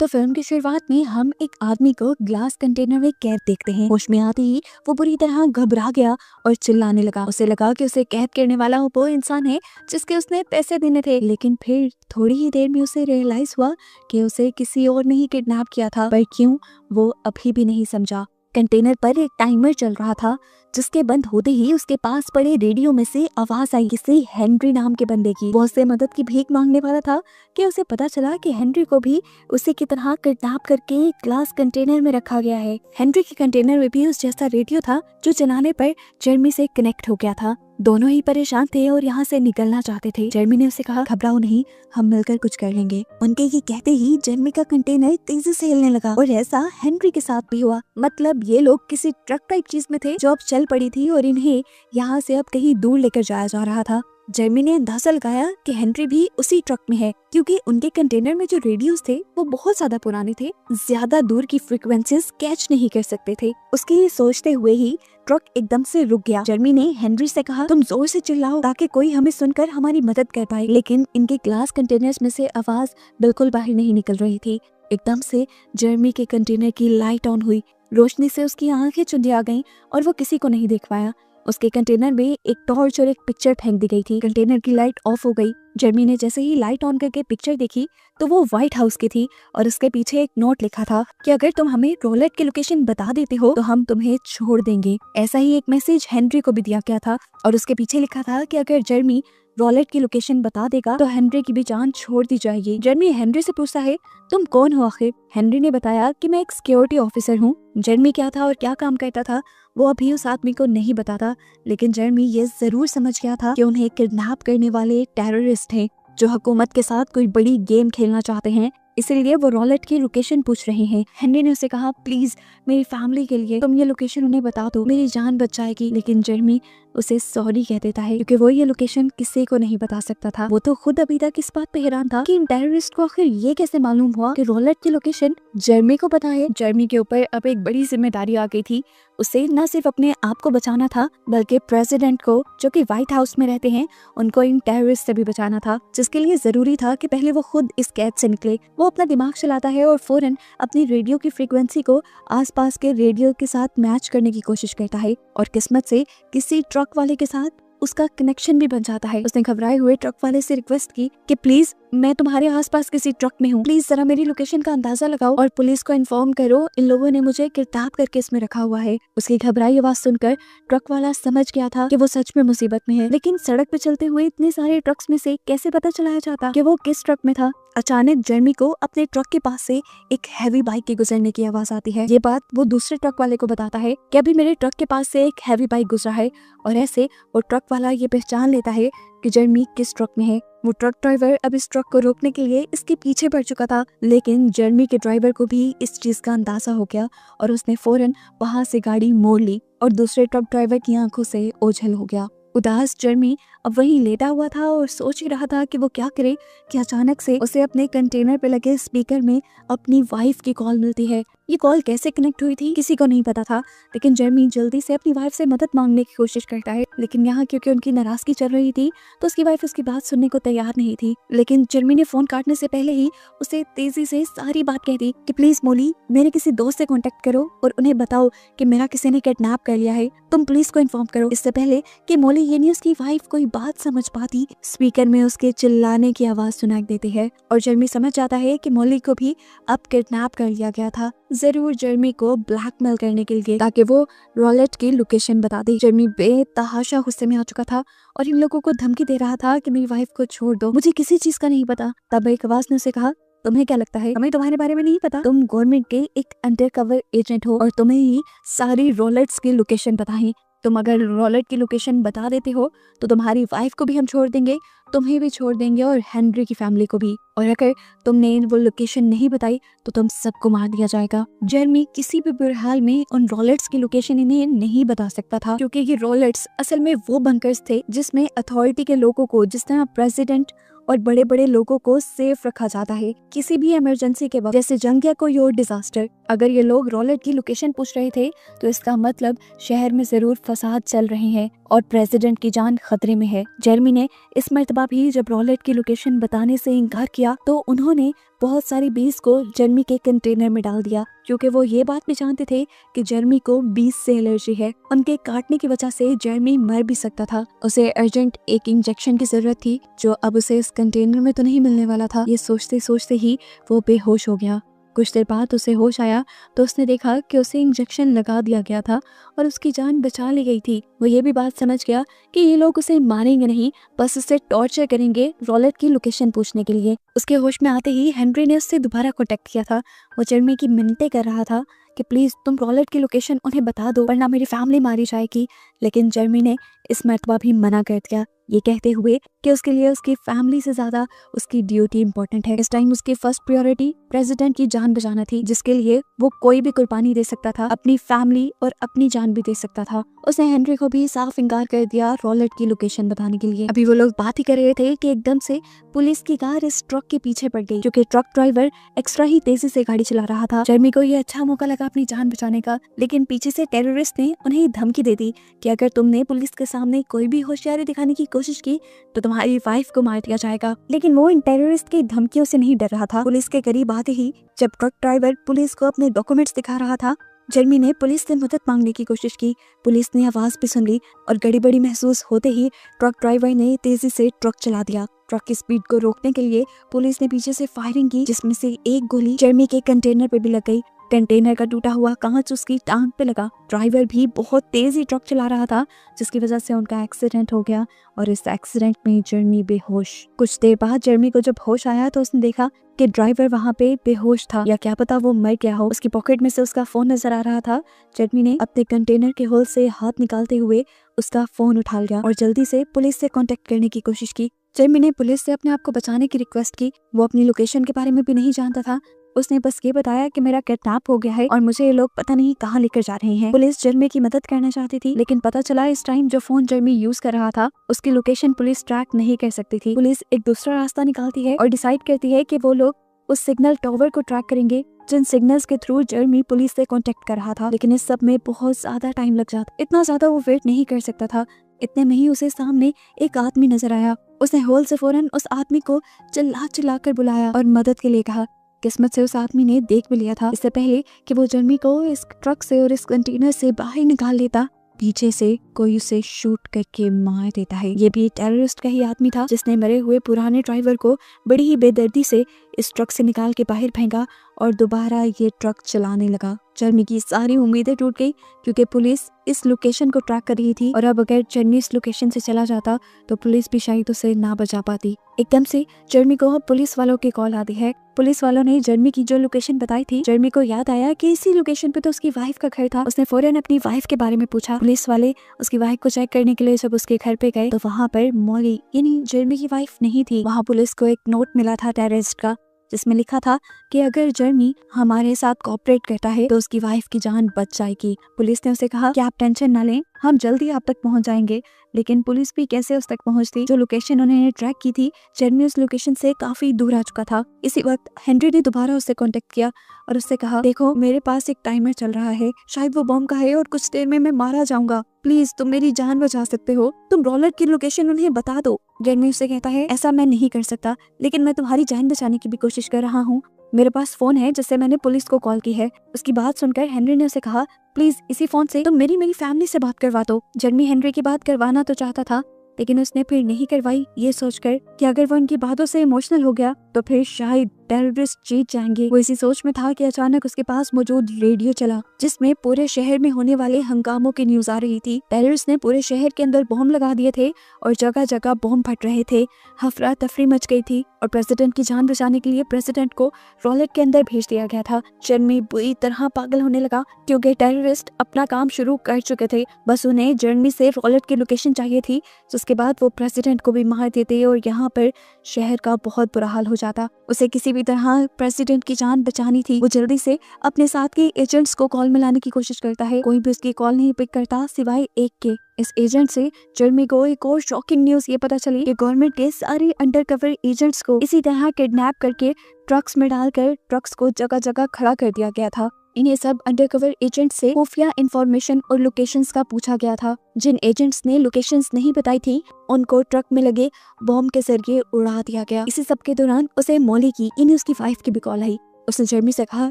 तो फिल्म की शुरुआत में हम एक आदमी को ग्लास कंटेनर में कैद देखते हैं। होश में आते ही वो बुरी तरह घबरा गया और चिल्लाने लगा। उसे लगा कि उसे कैद करने वाला वो इंसान है जिसके उसने पैसे देने थे। लेकिन फिर थोड़ी ही देर में उसे रियलाइज हुआ कि उसे किसी और ने ही किडनैप किया था, पर क्यों वो अभी भी नहीं समझा। कंटेनर पर एक टाइमर चल रहा था जिसके बंद होते ही उसके पास पड़े रेडियो में से आवाज आई, किसी हेनरी नाम के बंदे की। वो उससे मदद की भीख मांगने वाला था कि उसे पता चला कि हेनरी को भी उसी की तरह किडनैप करके ग्लास कंटेनर में रखा गया है। हेनरी के कंटेनर में भी उस जैसा रेडियो था जो चलाने पर जेरमी से कनेक्ट हो गया था। दोनों ही परेशान थे और यहाँ से निकलना चाहते थे। जेरमी ने उसे कहा, घबराओ नहीं, हम मिलकर कुछ कर लेंगे। उनके ये कहते ही जेरमी का कंटेनर तेजी से हिलने लगा और ऐसा हेनरी के साथ भी हुआ। मतलब ये लोग किसी ट्रक टाइप चीज में थे जो अब चल पड़ी थी और इन्हें यहाँ से अब कहीं दूर लेकर जाया जा रहा था। जेरमी ने अंदाजा लगाया कि हेनरी भी उसी ट्रक में है, क्योंकि उनके कंटेनर में जो रेडियोस थे वो बहुत ज्यादा पुराने थे, ज्यादा दूर की फ्रीक्वेंसीज कैच नहीं कर सकते थे। उसके ये सोचते हुए ही ट्रक एकदम से रुक गया। जेरमी ने हेनरी से कहा, तुम जोर से चिल्लाओ ताकि कोई हमें सुनकर हमारी मदद कर पाए। लेकिन इनके ग्लास कंटेनर्स में से आवाज बिल्कुल बाहर नहीं निकल रही थी। एकदम से जेरमी के कंटेनर की लाइट ऑन हुई। रोशनी से उसकी आंखें चुंधिया गईं और वो किसी को नहीं देख पाया। उसके कंटेनर में एक टॉर्च और एक पिक्चर फेंक दी गई थी। कंटेनर की लाइट ऑफ हो गई। जेरमी ने जैसे ही लाइट ऑन करके पिक्चर देखी तो वो व्हाइट हाउस की थी और उसके पीछे एक नोट लिखा था कि अगर तुम हमें रोलेट की लोकेशन बता देते हो तो हम तुम्हें छोड़ देंगे। ऐसा ही एक मैसेज हेनरी को भी दिया गया था और उसके पीछे लिखा था कि अगर जेरमी रोलेट की लोकेशन बता देगा तो हेनरी की भी जान छोड़ दी जाएगी। जेरमी हेनरी से पूछता है, तुम कौन हो आखिर? हेनरी ने बताया कि मैं एक सिक्योरिटी ऑफिसर हूँ। जेरमी क्या था और क्या काम करता था वो अभी उस आदमी को नहीं बताता, लेकिन जेरमी ये जरूर समझ गया था कि उन्हें किडनैप करने वाले टेररिस्ट हैं जो हुकूमत के साथ कोई बड़ी गेम खेलना चाहते हैं, इसलिए वो रोलेट की लोकेशन पूछ रहे हैं। हेनरी ने उसे कहा, प्लीज मेरी फैमिली के लिए तुम ये लोकेशन उन्हें बता दो, मेरी जान बच जाएगी। लेकिन जेरमी उसे सॉरी कह देता है क्योंकि वो ये लोकेशन किसी को नहीं बता सकता था। वो तो खुद अभी तक इस बात पे हैरान था कि इन टेररिस्ट को आखिर ये कैसे मालूम हुआ कि रोलेट की लोकेशन जेरमी को पता है। जेरमी के ऊपर अब एक बड़ी जिम्मेदारी आ गई थी। उसे न सिर्फ अपने आप को बचाना था बल्कि प्रेसिडेंट को, जो कि व्हाइट हाउस में रहते हैं, उनको इन टेररिस्ट से भी बचाना था, जिसके लिए जरूरी था कि पहले वो खुद इस कैद से निकले। वो अपना दिमाग चलाता है और फौरन अपनी रेडियो की फ्रीक्वेंसी को आसपास के रेडियो के साथ मैच करने की कोशिश करता है और किस्मत से किसी ट्रक वाले के साथ उसका कनेक्शन भी बन जाता है। उसने घबराए हुए ट्रक वाले से रिक्वेस्ट की कि प्लीज मैं तुम्हारे आसपास किसी ट्रक में हूँ, प्लीज जरा मेरी लोकेशन का अंदाजा लगाओ और पुलिस को इन्फॉर्म करो, इन लोगों ने मुझे किडनैप करके इसमें रखा हुआ है। उसकी घबराई आवाज सुनकर ट्रक वाला समझ गया था कि वो सच में मुसीबत में है, लेकिन सड़क पे चलते हुए इतने सारे ट्रक्स में से कैसे पता चलाया जाता कि वो किस ट्रक में था। अचानक जेरमी को अपने ट्रक के पास से एक हैवी बाइक के गुजरने की आवाज आती है। ये बात वो दूसरे ट्रक वाले को बताता है कि अभी मेरे ट्रक के पास से एक हैवी बाइक गुजरा है और ऐसे वो ट्रक वाला ये पहचान लेता है कि जेरमी किस ट्रक में है। वो ट्रक ड्राइवर अब इस ट्रक को रोकने के लिए इसके पीछे पड़ चुका था, लेकिन जेरमी के ड्राइवर को भी इस चीज का अंदाजा हो गया और उसने फौरन वहां से गाड़ी मोड़ ली और दूसरे ट्रक ड्राइवर की आंखों से ओझल हो गया। उदास जेरमी अब वहीं लेटा हुआ था और सोच ही रहा था कि वो क्या करे कि अचानक से उसे अपने कंटेनर पे लगे स्पीकर में अपनी वाइफ की कॉल मिलती है। ये कॉल कैसे कनेक्ट हुई थी किसी को नहीं पता था, लेकिन जेरमी जल्दी से अपनी वाइफ से मदद मांगने की कोशिश करता है। लेकिन यहाँ क्योंकि उनकी नाराजगी चल रही थी तो उसकी वाइफ उसकी बात सुनने को तैयार नहीं थी। लेकिन जेरमी ने फोन काटने से पहले ही उसे तेजी से सारी बात कह दी कि प्लीज मोली, मेरे किसी दोस्त से कॉन्टेक्ट करो और उन्हें बताओ कि मेरा किसी ने किडनैप कर लिया है, तुम पुलिस को इन्फॉर्म करो। इससे पहले कि मोली यानी उसकी वाइफ कोई बात समझ पाती, स्पीकर में उसके चिल्लाने की आवाज सुनाई देती है और जेरमी समझ जाता है कि मोली को भी अब किडनैप कर लिया गया था, जरूर जेरमी को ब्लैकमेल करने के लिए ताकि वो रोलेट की लोकेशन बता दे। जेरमी बेतहाशा गुस्से में आ चुका था और इन लोगों को धमकी दे रहा था कि मेरी वाइफ को छोड़ दो, मुझे किसी चीज का नहीं पता। तब एक आवाज ने उसे कहा, तुम्हें क्या लगता है हमें तुम्हारे बारे में नहीं पता? तुम गवर्नमेंट के एक अंडरकवर एजेंट हो और तुम्हें ही सारी रोलेट्स की लोकेशन पता है। तुम अगर रोलेट की लोकेशन बता देते हो तो तुम्हारी वाइफ को भी हम छोड़ देंगे, तुम्हें भी छोड़ देंगे और हेनरी की फैमिली को भी, और अगर तुमने वो लोकेशन नहीं बताई तो तुम सबको मार दिया जाएगा। जेरमी किसी भी बुरे हाल में उन रोलेट्स की लोकेशन इन्हें नहीं बता सकता था, क्योंकि ये रोलेट्स असल में वो बंकर्स थे जिसमें अथॉरिटी के लोगों को, जिस तरह प्रेसिडेंट और बड़े बड़े लोगों को सेफ रखा जाता है किसी भी इमरजेंसी के वक्त, जैसे जंग या कोई और डिजास्टर। अगर ये लोग रोलेट की लोकेशन पूछ रहे थे तो इसका मतलब शहर में जरूर फसाद चल रहे हैं और प्रेसिडेंट की जान खतरे में है। जेरमी ने इस मर्तबा भी जब रोलेट की लोकेशन बताने से इनकार किया तो उन्होंने बहुत सारी बीज को जर्मी के कंटेनर में डाल दिया, क्योंकि वो ये बात भी जानते थे कि जर्मी को बीज से एलर्जी है। उनके काटने की वजह से जर्मी मर भी सकता था। उसे अर्जेंट एक इंजेक्शन की जरूरत थी, जो अब उसे इस कंटेनर में तो नहीं मिलने वाला था। ये सोचते सोचते ही वो बेहोश हो गया। कुछ देर बाद उसे होश आया तो उसने देखा कि उसे इंजेक्शन लगा दिया गया था और उसकी जान बचा ली गई थी। वो ये भी बात समझ गया कि ये लोग उसे मारेंगे नहीं, बस उसे टॉर्चर करेंगे रॉलेट की लोकेशन पूछने के लिए। उसके होश में आते ही हेनरी ने उससे दोबारा कॉन्टेक्ट किया था। वो जर्मी की मिन्नतें कर रहा था कि प्लीज तुम रॉलेट की लोकेशन उन्हें बता दो, वरना मेरी फैमिली मारी जाएगी। लेकिन जर्मी ने इस मर्तबा भी मना कर दिया, ये कहते हुए कि उसके लिए उसकी फैमिली से ज्यादा उसकी ड्यूटी इंपॉर्टेंट है। इस टाइम उसकी फर्स्ट प्रायोरिटी प्रेसिडेंट की जान बचाना थी, जिसके लिए वो कोई भी कुर्बानी दे सकता था, अपनी फैमिली और अपनी जान भी दे सकता था। उसने हेनरी को भी साफ इनकार कर दिया रॉलेट की लोकेशन बताने के लिए। अभी वो लोग बात ही कर रहे थे कि एकदम से पुलिस की कार इस ट्रक के पीछे पड़ गई, क्योंकि ट्रक ड्राइवर एक्स्ट्रा ही तेजी से गाड़ी चला रहा था। जर्मी को ये अच्छा मौका लगा अपनी जान बचाने का, लेकिन पीछे से टेररिस्ट ने उन्हें धमकी दे दी कि अगर तुमने पुलिस के सामने कोई भी होशियारी दिखाने की कोशिश की तो तुम्हारी वाइफ को मार दिया जाएगा। लेकिन वो इन टेररिस्ट की धमकियों से नहीं डर रहा था। पुलिस के करीब आते ही जब ट्रक ड्राइवर पुलिस को अपने डॉक्यूमेंट्स दिखा रहा था, जर्मी ने पुलिस से मदद मांगने की कोशिश की। पुलिस ने आवाज भी सुन ली और गड़बड़ी महसूस होते ही ट्रक ड्राइवर ने तेजी से ट्रक चला दिया। ट्रक की स्पीड को रोकने के लिए पुलिस ने पीछे से फायरिंग की, जिसमें से एक गोली जर्मी के कंटेनर पे भी लग गई। कंटेनर का टूटा हुआ कांच उसकी टांग पे लगा। ड्राइवर भी बहुत तेजी ट्रक चला रहा था, जिसकी वजह से उनका एक्सीडेंट हो गया और इस एक्सीडेंट में जर्मी बेहोश। कुछ देर बाद जर्मी को जब होश आया तो उसने देखा कि ड्राइवर वहाँ पे बेहोश था, या क्या पता वो मर गया हो। उसकी पॉकेट में से उसका फोन नजर आ रहा था। जर्मी ने अपने कंटेनर के होल से हाथ निकालते हुए उसका फोन उठा लिया और जल्दी से पुलिस से कांटेक्ट करने की कोशिश की। जर्मी ने पुलिस से अपने आप को बचाने की रिक्वेस्ट की। वो अपनी लोकेशन के बारे में भी नहीं जानता था। उसने बस ये बताया कि मेरा किडनैप हो गया है और मुझे ये लोग पता नहीं कहाँ लेकर जा रहे हैं। पुलिस जर्मी की मदद करना चाहती थी, लेकिन पता चला इस टाइम जो फोन जर्मी यूज कर रहा था उसकी लोकेशन पुलिस ट्रैक नहीं कर सकती थी। पुलिस एक दूसरा रास्ता निकालती है और डिसाइड करती है कि वो लोग उस सिग्नल टावर को ट्रैक करेंगे जिन सिग्नल्स के थ्रू जर्मी पुलिस से कांटेक्ट कर रहा था। लेकिन इस सब में बहुत ज्यादा टाइम लग जाता, इतना ज्यादा वो वेट नहीं कर सकता था। इतने में ही उसे सामने एक आदमी नजर आया। उसने होल से फौरन उस आदमी को चिल्ला चिल्ला कर बुलाया और मदद के लिए कहा। किस्मत से उस आदमी ने देख भी लिया था इससे पहले कि वो जर्मी को इस ट्रक से और इस कंटेनर से बाहर निकाल लेता, पीछे से कोई उसे शूट करके मार देता है। ये भी टेररिस्ट का ही आदमी था जिसने मरे हुए पुराने ड्राइवर को बड़ी ही बेदर्दी से इस ट्रक से निकाल के बाहर फेंका और दोबारा ये ट्रक चलाने लगा। जर्मी की सारी उम्मीदें टूट गई, क्योंकि पुलिस इस लोकेशन को ट्रैक कर रही थी और अब अगर जर्मी इस लोकेशन से चला जाता तो पुलिस भी शायद उसे ना बचा पाती। एकदम से जर्मी को पुलिस वालों की कॉल आती है। पुलिस वालों ने जर्मी की जो लोकेशन बताई थी, जर्मी को याद आया कि इसी लोकेशन पे तो उसकी वाइफ का घर था। उसने फौरन अपनी वाइफ के बारे में पूछा। पुलिस वाले उसकी वाइफ को चेक करने के लिए जब उसके घर पे गए तो वहाँ पर मॉली यानी जर्मी की वाइफ नहीं थी। वहाँ पुलिस को एक नोट मिला था टेररिस्ट का, जिसमें लिखा था कि अगर जर्मी हमारे साथ कोऑपरेट करता है तो उसकी वाइफ की जान बच जाएगी। पुलिस ने उसे कहा कि आप टेंशन ना लें, हम जल्दी आप तक पहुंच जाएंगे। लेकिन पुलिस भी कैसे उस तक पहुंचती? जो लोकेशन उन्होंने ट्रैक की थी, जर्मी उस लोकेशन से काफी दूर आ चुका था। इसी वक्त हेनरी ने दोबारा उससे कांटेक्ट किया और उससे कहा, देखो मेरे पास एक टाइमर चल रहा है, शायद वो बम का है और कुछ देर में मैं मारा जाऊंगा, प्लीज तुम मेरी जान बचा सकते हो, तुम रॉलेट की लोकेशन उन्हें बता दो। जर्मी उससे कहता है, ऐसा मैं नहीं कर सकता, लेकिन मैं तुम्हारी जान बचाने की भी कोशिश कर रहा हूँ। मेरे पास फोन है जिससे मैंने पुलिस को कॉल की है। उसकी बात सुनकर हेनरी ने उसे कहा, प्लीज इसी फोन से तुम मेरी फैमिली से बात करवा दो। जर्मी हेनरी की बात करवाना तो चाहता था, लेकिन उसने फिर नहीं करवाई, ये सोचकर कि अगर वो उनकी बातों से इमोशनल हो गया तो फिर शायद टेररिस्ट जीत जाएंगे। वो इसी सोच में था कि अचानक उसके पास मौजूद रेडियो चला, जिसमें पूरे शहर में होने वाले हंगामों की न्यूज आ रही थी। टेररिस्ट ने पूरे शहर के अंदर बम लगा दिए थे और जगह जगह बम फट रहे थे। अफरा तफरी मच गई थी और प्रेसिडेंट की जान बचाने के लिए प्रेसिडेंट को रॉलेट के अंदर भेज दिया गया था। जर्मी बुरी तरह पागल होने लगा, क्योंकि टेररिस्ट अपना काम शुरू कर चुके थे। बस उन्हें जर्मी से रॉलेट की लोकेशन चाहिए थी, उसके बाद वो प्रेसिडेंट को भी मार देते और यहाँ पर शहर का बहुत बुरा हाल हो जाता। उसे किसी भी तरह प्रेसिडेंट की जान बचानी थी। वो जल्दी से अपने साथ के एजेंट्स को कॉल मिलाने की कोशिश करता है, कोई भी उसकी कॉल नहीं पिक करता सिवाय एक के। इस एजेंट से जर्मी को एक और शॉकिंग न्यूज ये पता चली कि गवर्नमेंट के सारे अंडरकवर एजेंट्स को इसी तरह किडनैप करके ट्रक्स में डालकर ट्रक्स को जगह जगह खड़ा कर दिया गया था। इन्हें सब अंडरकवर एजेंट से खुफिया इंफॉर्मेशन और लोकेशंस का पूछा गया था। जिन एजेंट्स ने लोकेशंस नहीं बताई थी उनको ट्रक में लगे बॉम्ब के जरिए उड़ा दिया गया। इसी सब के दौरान उसे मॉली की यानी उसकी वाइफ की भी कॉल आई। उसने जेरमी से कहा,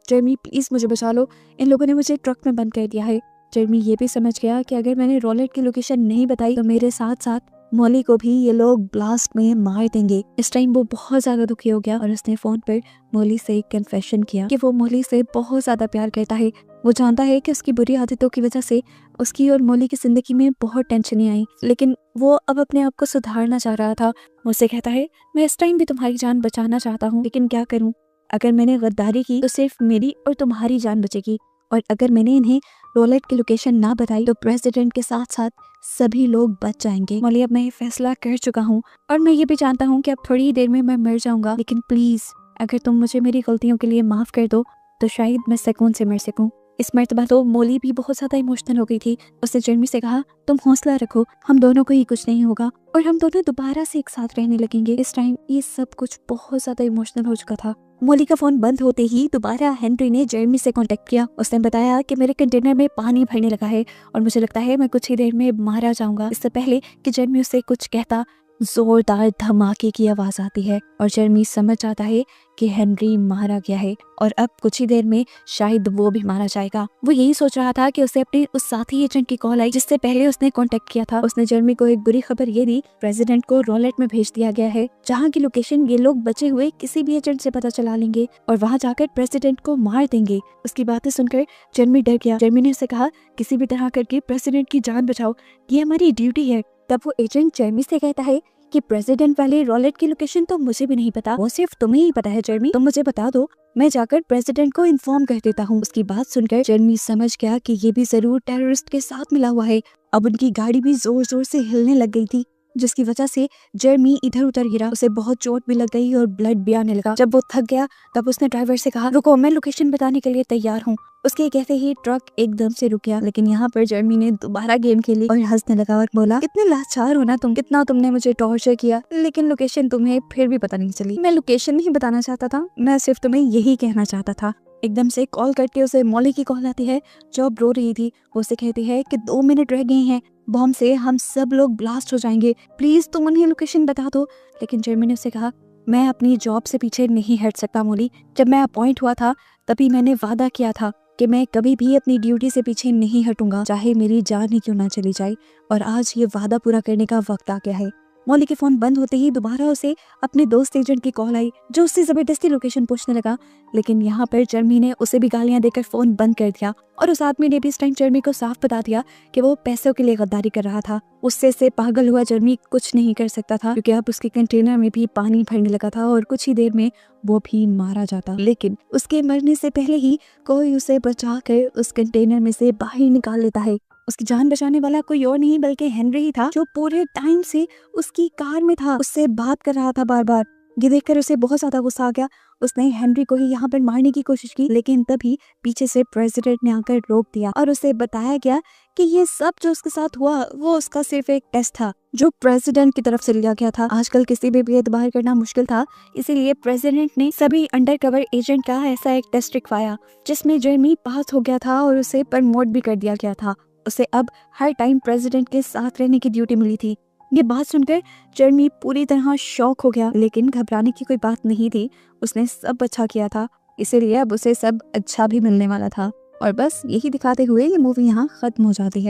जेरमी प्लीज मुझे बचा लो, इन लोगों ने मुझे ट्रक में बंद कर दिया है। जेरमी ये भी समझ गया कि अगर मैंने रॉलेट की लोकेशन नहीं बताई तो मेरे साथ साथ मॉली को भी ये लोग ब्लास्ट में मार देंगे। इस टाइम वो बहुत ज्यादा दुखी हो गया और उसने फोन पर मॉली से एक कन्फेशन किया कि वो मॉली से बहुत ज्यादा प्यार करता है। वो जानता है कि उसकी बुरी आदतों की वजह से उसकी और मॉली की जिंदगी में बहुत टेंशनें आई, लेकिन वो अब अपने आप को सुधारना चाह रहा था। मुझसे कहता है, मैं इस टाइम भी तुम्हारी जान बचाना चाहता हूँ, लेकिन क्या करूँ? अगर मैंने गद्दारी की तो सिर्फ मेरी और तुम्हारी जान बचेगी, और अगर मैंने इन्हें रॉलेट की लोकेशन ना बताई तो प्रेसिडेंट के साथ साथ सभी लोग बच जाएंगे। मॉली, अब मैं ये फैसला कर चुका हूँ और मैं ये भी जानता हूँ कि अब थोड़ी ही देर में मैं मर जाऊंगा, लेकिन प्लीज अगर तुम मुझे मेरी गलतियों के लिए माफ कर दो तो शायद मैं सुकून से मर सकूं। इस मर्तबा तो मॉली भी बहुत ज्यादा इमोशनल हो गई थी। उसने जेरमी से कहा, तुम हौसला रखो, हम दोनों को ही कुछ नहीं होगा और हम दोनों दोबारा से एक साथ रहने लगेंगे। इस टाइम ये सब कुछ बहुत ज्यादा इमोशनल हो चुका था। मॉली का फोन बंद होते ही दोबारा हेनरी ने जेरमी से कांटेक्ट किया। उसने बताया कि मेरे कंटेनर में पानी भरने लगा है और मुझे लगता है मैं कुछ ही देर में मारा जाऊंगा। इससे पहले कि जेरमी उससे कुछ कहता, जोरदार धमाके की आवाज आती है और जेरमी समझ जाता है कि हेनरी मारा गया है और अब कुछ ही देर में शायद वो भी मारा जाएगा। वो यही सोच रहा था कि उसे अपने उस साथी एजेंट की कॉल आई जिससे पहले उसने कांटेक्ट किया था। उसने जेरमी को एक बुरी खबर ये दी, प्रेसिडेंट को रॉलेट में भेज दिया गया है, जहाँ की लोकेशन ये लोग बचे हुए किसी भी एजेंट से पता चला लेंगे और वहाँ जाकर प्रेसिडेंट को मार देंगे। उसकी बातें सुनकर जेरमी डर गया। जेरमी ने उसे कहा, किसी भी तरह करके प्रेसिडेंट की जान बचाओ, ये हमारी ड्यूटी है। तब वो एजेंट जेरमी से कहता है कि प्रेसिडेंट वाले रॉलेट की लोकेशन तो मुझे भी नहीं पता, वो सिर्फ तुम्हें ही पता है जेरमी, तुम मुझे बता दो, मैं जाकर प्रेसिडेंट को इन्फॉर्म कर देता हूँ। उसकी बात सुनकर जेरमी समझ गया कि ये भी जरूर टेररिस्ट के साथ मिला हुआ है। अब उनकी गाड़ी भी जोर जोर से हिलने लग गई थी, जिसकी वजह से जेरमी इधर उधर गिरा। उसे बहुत चोट भी लग गई और ब्लड भी आने लगा। जब वो थक गया तब उसने ड्राइवर से कहा, रुको, मैं लोकेशन बताने के लिए तैयार हूँ। उसके कहते ही ट्रक एकदम से रुक गया, लेकिन यहाँ पर जेरमी ने दोबारा गेम खेली और हंसने लगा और बोला, कितने लाचार हो ना तुम, कितना तुमने मुझे टॉर्चर किया, लेकिन लोकेशन तुम्हें फिर भी पता नहीं चली। मैं लोकेशन नहीं बताना चाहता था, मैं सिर्फ तुम्हें यही कहना चाहता था। एकदम से कॉल करके उसे मॉली की कॉल आती है जो अब रो रही थी। वो उसे कहती है कि 2 मिनट रह गए हैं, बॉम्ब से हम सब लोग ब्लास्ट हो जाएंगे, प्लीज तुम उन्हें लोकेशन बता दो। लेकिन जेरमी ने उसे कहा, मैं अपनी जॉब से पीछे नहीं हट सकता मॉली, जब मैं अपॉइंट हुआ था तभी मैंने वादा किया था कि मैं कभी भी अपनी ड्यूटी से पीछे नहीं हटूंगा, चाहे मेरी जान ही क्यों ना चली जाए, और आज ये वादा पूरा करने का वक्त आ गया है। मॉली के फोन बंद होते ही दोबारा उसे अपने दोस्त एजेंट की कॉल आई जो उससे जबरदस्ती लोकेशन पूछने लगा, लेकिन यहाँ पर जेरमी ने उसे भी गालियां देकर फोन बंद कर दिया और उस आदमी ने भी इस टाइम जेरमी को साफ बता दिया कि वो पैसों के लिए गद्दारी कर रहा था। उससे से पागल हुआ जेरमी कुछ नहीं कर सकता था क्योंकि अब उसके कंटेनर में भी पानी भरने लगा था और कुछ ही देर में वो भी मारा जाता। लेकिन उसके मरने से पहले ही कोई उसे बचा कर उस कंटेनर में से बाहर निकाल लेता है। उसकी जान बचाने वाला कोई और नहीं बल्कि हेनरी ही था, जो पूरे टाइम से उसकी कार में था, उससे बात कर रहा था बार बार। ये देखकर उसे बहुत ज्यादा गुस्सा आ गया। उसने हेनरी को ही यहाँ पर मारने की कोशिश की, लेकिन तभी पीछे से प्रेसिडेंट ने आकर रोक दिया और उसे बताया गया कि ये सब जो उसके साथ हुआ वो उसका सिर्फ एक टेस्ट था जो प्रेसिडेंट की तरफ से लिया गया था। आजकल किसी भी एतबार करना मुश्किल था, इसीलिए प्रेसिडेंट ने सभी अंडरकवर एजेंट का ऐसा एक टेस्ट रखवाया जिसमें जेरमी पास हो गया था और उसे प्रमोट भी कर दिया गया था। उसे अब हर टाइम प्रेसिडेंट के साथ रहने की ड्यूटी मिली थी। ये बात सुनकर जेरमी पूरी तरह शॉक हो गया, लेकिन घबराने की कोई बात नहीं थी। उसने सब अच्छा किया था, इसीलिए अब उसे सब अच्छा भी मिलने वाला था। और बस यही दिखाते हुए ये मूवी यहाँ खत्म हो जाती है।